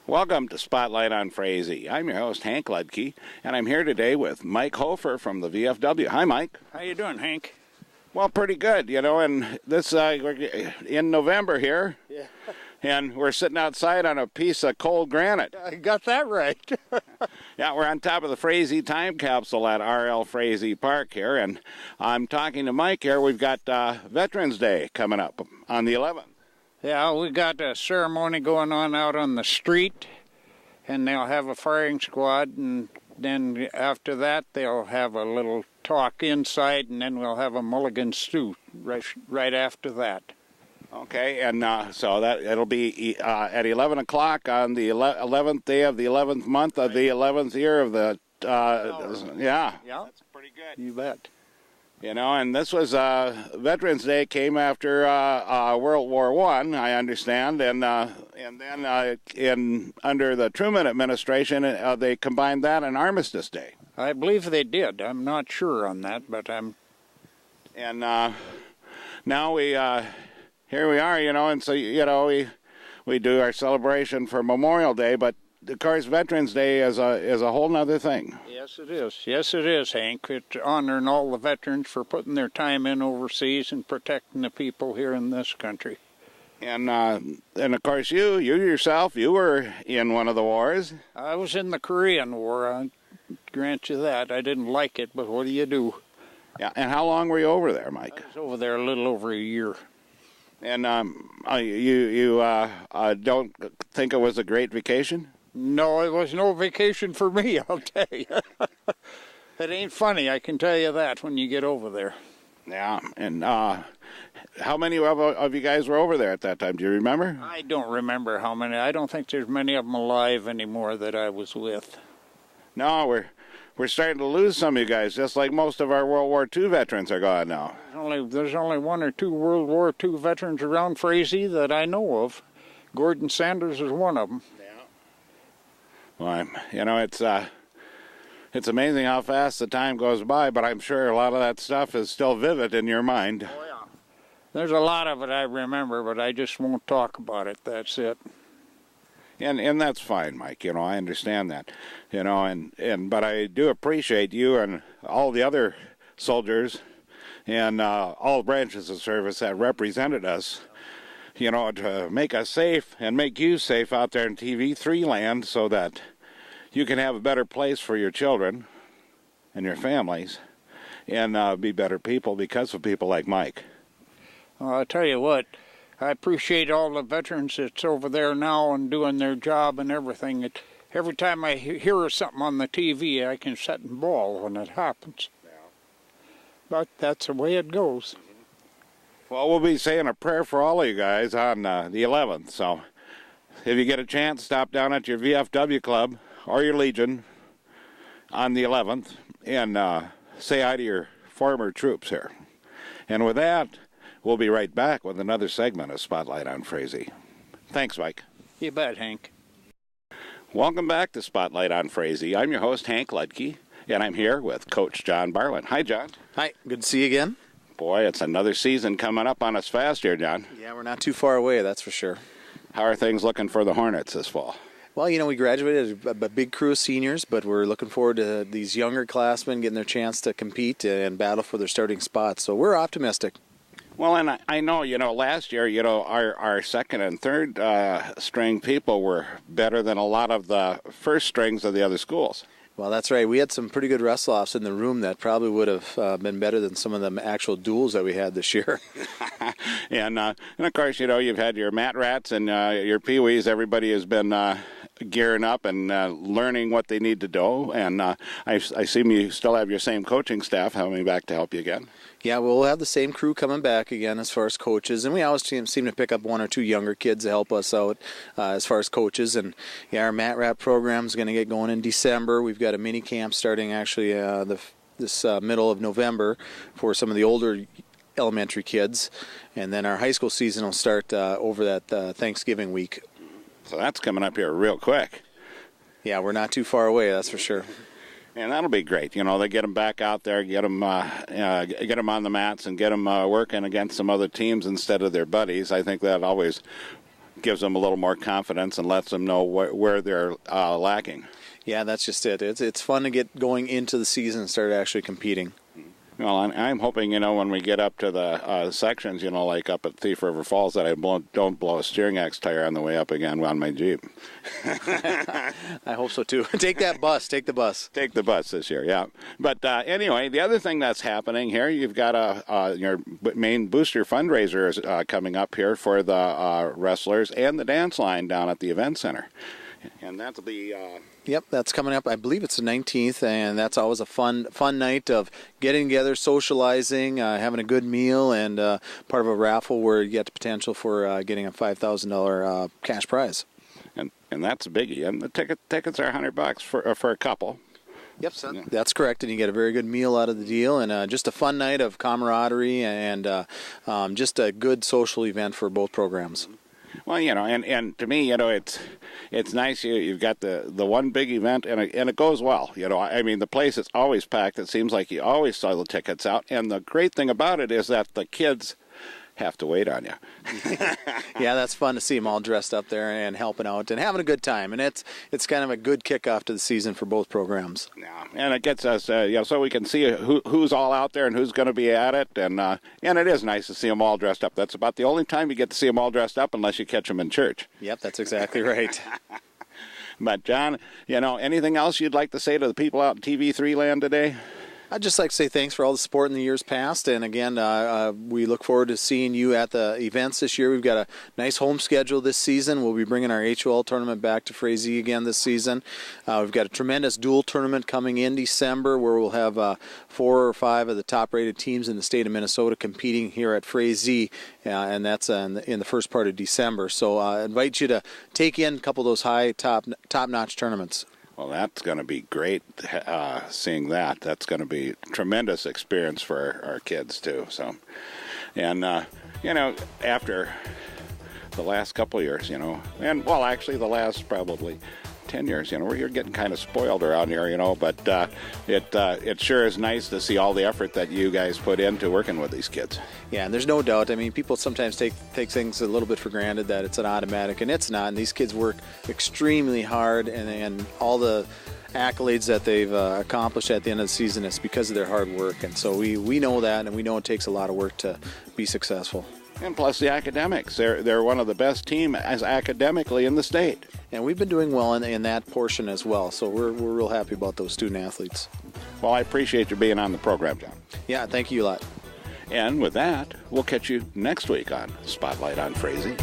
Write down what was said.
Welcome to Spotlight on Frazee. I'm your host, Hank Ludke, and I'm here today with Mike Hofer from the VFW. Hi, Mike. How you doing, Hank? Well, pretty good, and this we're in November here, Yeah. and we're sitting outside on a piece of cold granite. I got that right. Yeah, we're on top of the Frazee time capsule at RL Frazee Park here, and I'm talking to Mike here. We've got Veterans Day coming up on the 11th. Yeah, we got a ceremony going on out on the street, and they'll have a firing squad, and then after that they'll have a little talk inside, and then we'll have a mulligan stew right after that. Okay, and so that it'll be at 11 o'clock on the 11th day of the 11th month of the 11th year of the, yeah. That's pretty good. You bet. And this was Veterans Day came after World War I understand, and then under the Truman administration, they combined that and Armistice Day. I believe they did. I'm not sure on that, but I'm. And now we here we are, and so we do our celebration for Memorial Day, but of course Veterans Day is a whole nother thing. Yes, it is. Yes, it is, Hank. It's honoring all the veterans for putting their time in overseas and protecting the people here in this country. And of course you yourself, you were in one of the wars. I was in the Korean War. I grant you that. I didn't like it, but what do you do? Yeah. And how long were you over there, Mike? I was over there a little over a year. And you don't think it was a great vacation? No, it was no vacation for me, I'll tell you. It ain't funny, I can tell you that, when you get over there. Yeah, and how many of you guys were over there at that time? Do you remember? I don't remember how many. I don't think there's many of them alive anymore that I was with. No, we're starting to lose some of you guys, just like most of our World War II veterans are gone now. There's only one or two World War II veterans around Frazee that I know of. Gordon Sanders is one of them. Well, it's amazing how fast the time goes by, but I'm sure a lot of that stuff is still vivid in your mind. Oh, yeah. There's a lot of it I remember, but I just won't talk about it. That's it. And that's fine, Mike. I understand that. But I do appreciate you and all the other soldiers and all branches of service that represented us, to make us safe and make you safe out there in TV3 land so that you can have a better place for your children and your families and be better people because of people like Mike. Well, I'll tell you what, I appreciate all the veterans that's over there now and doing their job and everything. Every time I hear something on the TV, I can sit and bawl when it happens. Yeah. But that's the way it goes. Well, we'll be saying a prayer for all of you guys on the 11th, so if you get a chance, stop down at your VFW club or your Legion on the 11th and say hi to your former troops here. And with that, we'll be right back with another segment of Spotlight on Frazee. Thanks, Mike. You bet, Hank. Welcome back to Spotlight on Frazee. I'm your host, Hank Ludke, and I'm here with Coach John Barlin. Hi, John. Hi, good to see you again. Boy, it's another season coming up on us fast here, John. Yeah, we're not too far away, that's for sure. How are things looking for the Hornets this fall? Well, we graduated a big crew of seniors, but we're looking forward to these younger classmen getting their chance to compete and battle for their starting spots. So we're optimistic. Well, and I know, last year, our second and third string people were better than a lot of the first strings of the other schools. Well, that's right. We had some pretty good wrestle-offs in the room that probably would have been better than some of the actual duels that we had this year. and of course, you've had your Mat Rats and your Pee Wees. Everybody has been gearing up and learning what they need to do. And I see you still have your same coaching staff coming back to help you again. Yeah, we'll have the same crew coming back again as far as coaches, and we always seem to pick up one or two younger kids to help us out as far as coaches. And yeah, our Mat Rat program is going to get going in December. We've got a mini camp starting actually this middle of November for some of the older elementary kids, and then our high school season will start over that Thanksgiving week. So that's coming up here real quick. Yeah, we're not too far away, that's for sure. And that'll be great. They get them back out there, get them on the mats, and get them working against some other teams instead of their buddies. I think that always gives them a little more confidence and lets them know where they're lacking. Yeah, that's just it. It's fun to get going into the season and start actually competing. Well, I'm hoping, when we get up to the sections, like up at Thief River Falls, that I don't blow a steering axe tire on the way up again on my Jeep. I hope so, too. Take the bus. Take the bus this year, yeah. But anyway, the other thing that's happening here, you've got your main booster fundraiser is coming up here for the wrestlers and the dance line down at the event center. And that'll be... Yep, that's coming up. I believe it's the 19th, and that's always a fun night of getting together, socializing, having a good meal, and part of a raffle where you get the potential for getting a $5,000 cash prize. And that's a biggie. And the tickets are $100 for a couple. Yep, son. That's correct, and you get a very good meal out of the deal, and just a fun night of camaraderie, and just a good social event for both programs. Well, and to me, it's nice. You've got the one big event, and it goes well. I mean, the place is always packed. It seems like you always sell the tickets out. And the great thing about it is that the kids have to wait on you. Yeah, that's fun to see them all dressed up there and helping out and having a good time. And it's kind of a good kickoff to the season for both programs. Yeah, and it gets us, so we can see who's all out there and who's going to be at it. And it is nice to see them all dressed up. That's about the only time you get to see them all dressed up, unless you catch them in church. Yep, that's exactly right. But John, anything else you'd like to say to the people out in TV3 land today? I'd just like to say thanks for all the support in the years past, and again, we look forward to seeing you at the events this year. We've got a nice home schedule this season. We'll be bringing our HOL tournament back to Frazee again this season. We've got a tremendous dual tournament coming in December, where we'll have 4 or 5 of the top-rated teams in the state of Minnesota competing here at Frazee, and that's in the first part of December. So I invite you to take in a couple of those high top-notch tournaments. Well, that's going to be great seeing that. That's going to be a tremendous experience for our kids, too. So, and, after the last couple of years, and, well, actually the last probably 10 years, we're getting kind of spoiled around here, but it sure is nice to see all the effort that you guys put into working with these kids. Yeah, and there's no doubt. I mean, people sometimes take things a little bit for granted that it's an automatic, and it's not. And these kids work extremely hard, and all the accolades that they've accomplished at the end of the season is because of their hard work. And so we know that, and we know it takes a lot of work to be successful. And plus the academics. They're one of the best teams academically in the state. And we've been doing well in that portion as well. So we're real happy about those student athletes. Well, I appreciate you being on the program, John. Yeah, thank you a lot. And with that, we'll catch you next week on Spotlight on Frazee.